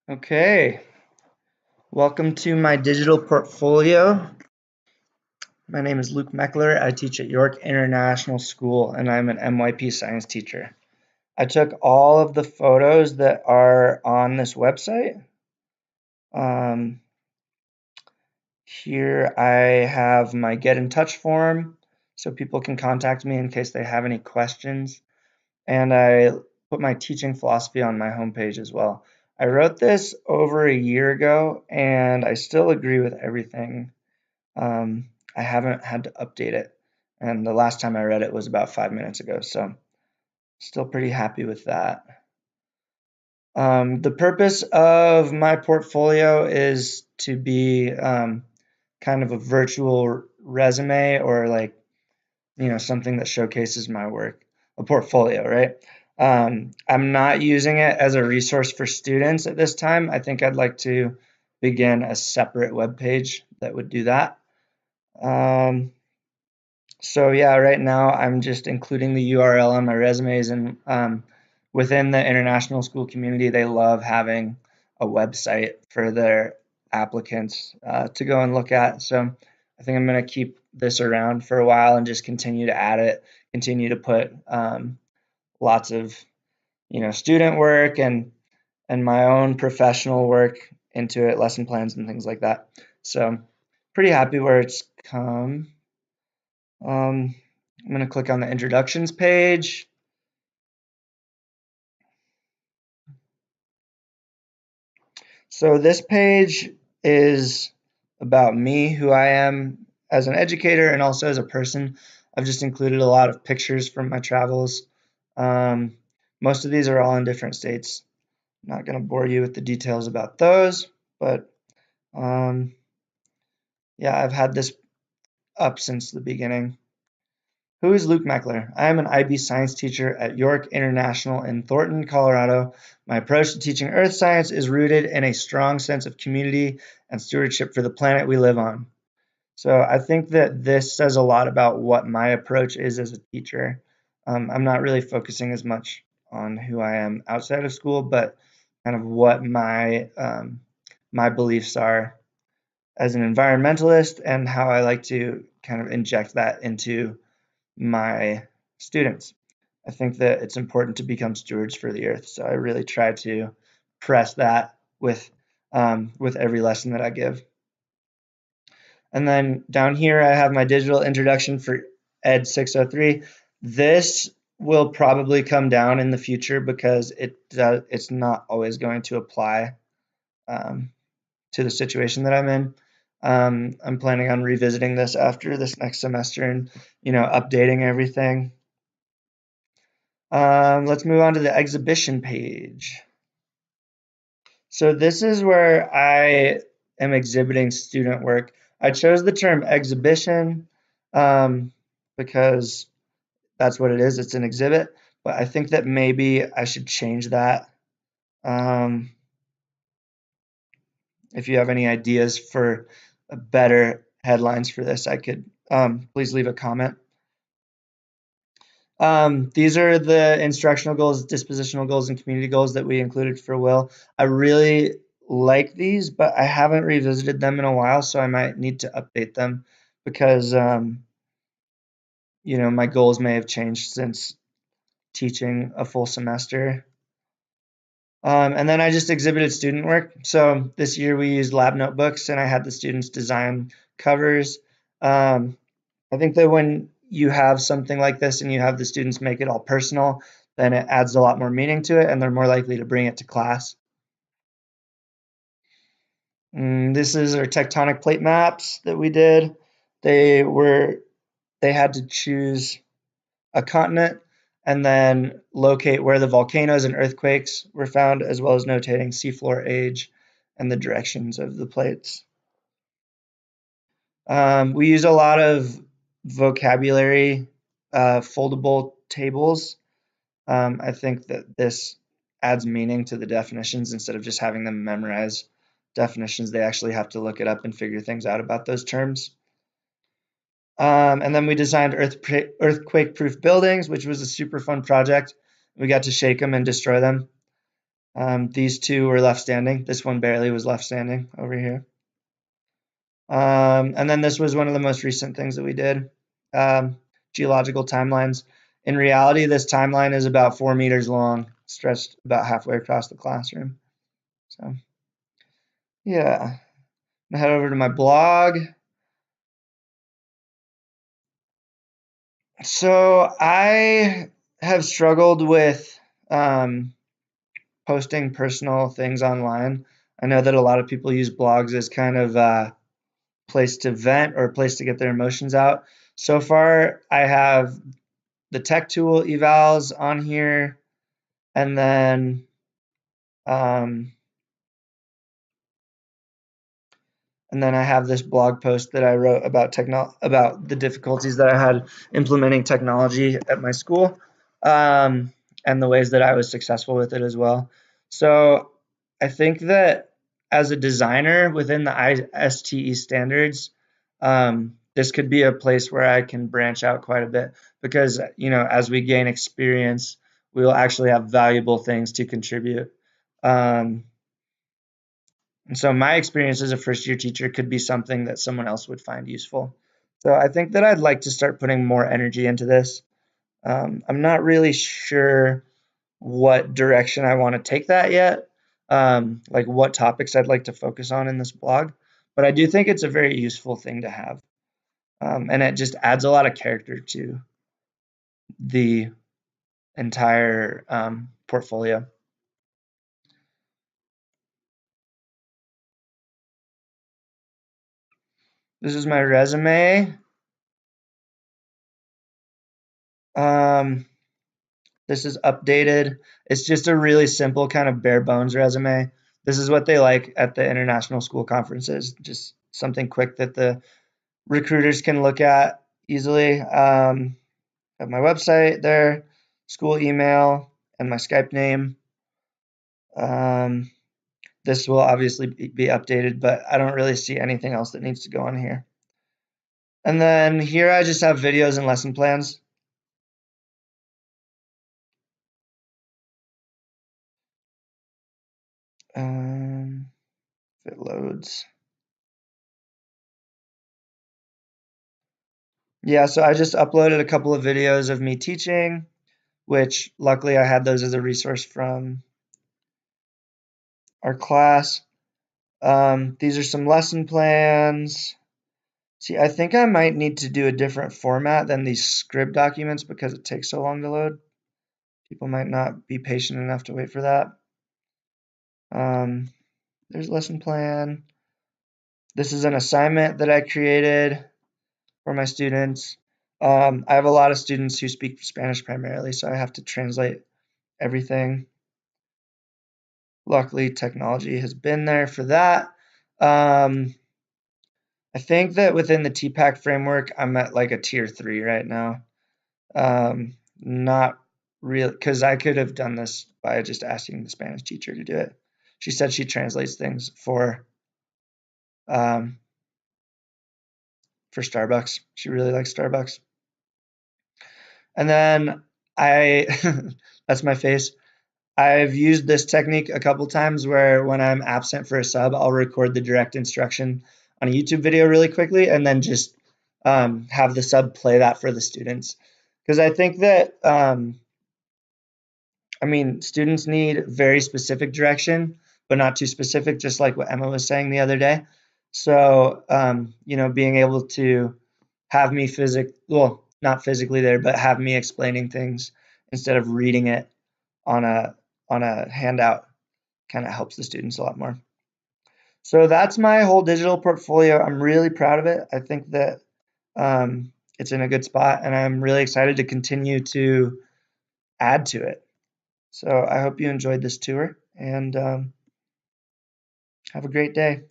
Okay, welcome to my digital portfolio. My name is Luke Meckler. I teach at York International School and I'm an MYP science teacher. I took all of the photos that are on this website. Um, Here I have my get in touch form so people can contact me in case they have any questions. And I put my teaching philosophy on my homepage as well. I wrote this over a year ago and I still agree with everything. I haven't had to update it, and the last time I read it was about 5 minutes ago, so still pretty happy with that. The purpose of my portfolio is to be kind of a virtual resume or something that showcases my work, a portfolio, right? I'm not using it as a resource for students at this time. I think I'd like to begin a separate web page that would do that. So yeah, right now I'm just including the URL on my resumes, and within the international school community, they love having a website for their applicants to go and look at. So I think I'm going to keep this around for a while and just continue to add it, continue to put lots of student work and my own professional work into it, lesson plans and things like that. So pretty happy where it's come. I'm going to click on the introductions page. So this page is about me, who I am as an educator and also as a person. I've just included a lot of pictures from my travels. Most of these are all in different states. I'm not going to bore you with the details about those, but yeah, I've had this up since the beginning. Who is Luke Meckler? I am an IB science teacher at York International in Thornton, Colorado. My approach to teaching earth science is rooted in a strong sense of community and stewardship for the planet we live on. So I think that this says a lot about what my approach is as a teacher. I'm not really focusing as much on who I am outside of school, but kind of what my beliefs are as an environmentalist and how I like to kind of inject that into my students. I think that it's important to become stewards for the earth. So I really try to press that with every lesson that I give. And then down here, I have my digital introduction for Ed 603. This will probably come down in the future because it's not always going to apply to the situation that I'm in. I'm planning on revisiting this after this next semester and updating everything. Let's move on to the exhibition page. So this is where I am exhibiting student work. I chose the term exhibition because that's what it is. It's an exhibit, but I think that maybe I should change that. If you have any ideas for better headlines for this, I could please leave a comment. These are the instructional goals, dispositional goals, and community goals that we included for Will. I really like these, but I haven't revisited them in a while, so I might need to update them because my goals may have changed since teaching a full semester. And then I just exhibited student work. So this year we used lab notebooks, and I had the students design covers. I think that when you have something like this and you have the students make it all personal, then it adds a lot more meaning to it and they're more likely to bring it to class. This is our tectonic plate maps that we did. They had to choose a continent and then locate where the volcanoes and earthquakes were found, as well as notating seafloor age and the directions of the plates. We use a lot of vocabulary foldable tables. I think that this adds meaning to the definitions instead of just having them memorize definitions. They actually have to look it up and figure things out about those terms. And then we designed earthquake-proof buildings, which was a super fun project. We got to shake them and destroy them. These two were left standing. This one barely was left standing over here. And then this was one of the most recent things that we did, geological timelines. In reality, this timeline is about 4 meters long, stretched about halfway across the classroom. So, yeah. I'm gonna head over to my blog. So I have struggled with posting personal things online. I know that a lot of people use blogs as kind of a place to vent or a place to get their emotions out. So far, I have the tech tool evals on here, and then I have this blog post that I wrote about about the difficulties that I had implementing technology at my school, and the ways that I was successful with it as well. So I think that as a designer within the ISTE standards, this could be a place where I can branch out quite a bit because, as we gain experience, we will actually have valuable things to contribute. And so my experience as a first year teacher could be something that someone else would find useful. So I think that I'd like to start putting more energy into this. I'm not really sure what direction I want to take that yet, like what topics I'd like to focus on in this blog, but I do think it's a very useful thing to have. And it just adds a lot of character to the entire portfolio. This is my resume. This is updated. It's just a really simple kind of bare bones resume. This is what they like at the international school conferences, just something quick that the recruiters can look at easily. Have my website there, school email, and my Skype name. This will obviously be updated, but I don't really see anything else that needs to go on here. And then here I just have videos and lesson plans. If it loads. Yeah, so I just uploaded a couple of videos of me teaching, which luckily I had those as a resource from our class. These are some lesson plans. See, I think I might need to do a different format than these script documents because it takes so long to load. People might not be patient enough to wait for that. There's lesson plan. This is an assignment that I created for my students. I have a lot of students who speak Spanish primarily, so I have to translate everything. Luckily, technology has been there for that. I think that within the TPACK framework, I'm at like a tier 3 right now. Not real, because I could have done this by just asking the Spanish teacher to do it. She said she translates things for Starbucks. She really likes Starbucks. And then that's my face. I've used this technique a couple times where when I'm absent for a sub, I'll record the direct instruction on a YouTube video really quickly and then just have the sub play that for the students. Because I think that, students need very specific direction, but not too specific, just like what Emma was saying the other day. So, being able to have me not physically there, but have me explaining things instead of reading it on a handout kind of helps the students a lot more. So that's my whole digital portfolio. I'm really proud of it. I think that it's in a good spot, and I'm really excited to continue to add to it. So I hope you enjoyed this tour, and have a great day.